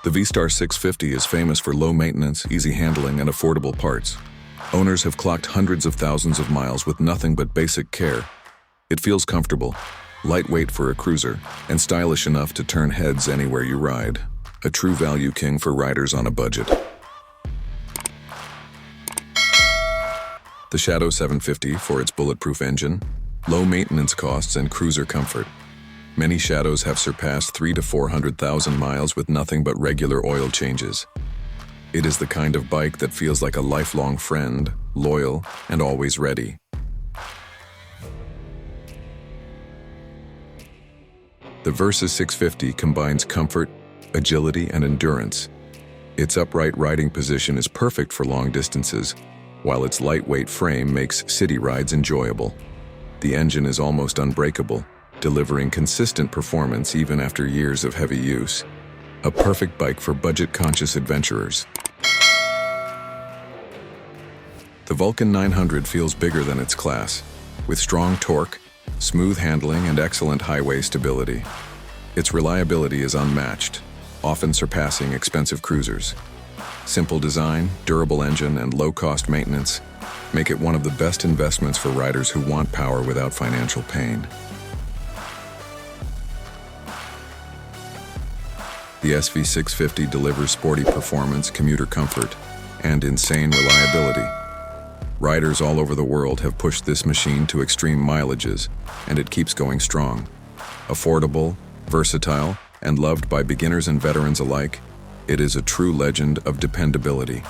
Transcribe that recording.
The V-Star 650 is famous for low maintenance, easy handling, and affordable parts. Owners have clocked hundreds of thousands of miles with nothing but basic care. It feels comfortable, lightweight for a cruiser, and stylish enough to turn heads anywhere you ride. A true value king for riders on a budget. The Shadow 750 for its bulletproof engine, low maintenance costs, and cruiser comfort. Many Shadows have surpassed 300,000 to 400,000 miles with nothing but regular oil changes. It is the kind of bike that feels like a lifelong friend, loyal, and always ready. The Versys 650 combines comfort, agility, and endurance. Its upright riding position is perfect for long distances, while its lightweight frame makes city rides enjoyable. The engine is almost unbreakable, delivering consistent performance even after years of heavy use. A perfect bike for budget-conscious adventurers. The Vulcan 900 feels bigger than its class, with strong torque, smooth handling, and excellent highway stability. Its reliability is unmatched, often surpassing expensive cruisers. Simple design, durable engine, and low-cost maintenance make it one of the best investments for riders who want power without financial pain. The SV650 delivers sporty performance, commuter comfort, and insane reliability. Riders all over the world have pushed this machine to extreme mileages, and it keeps going strong. Affordable, versatile, and loved by beginners and veterans alike, it is a true legend of dependability.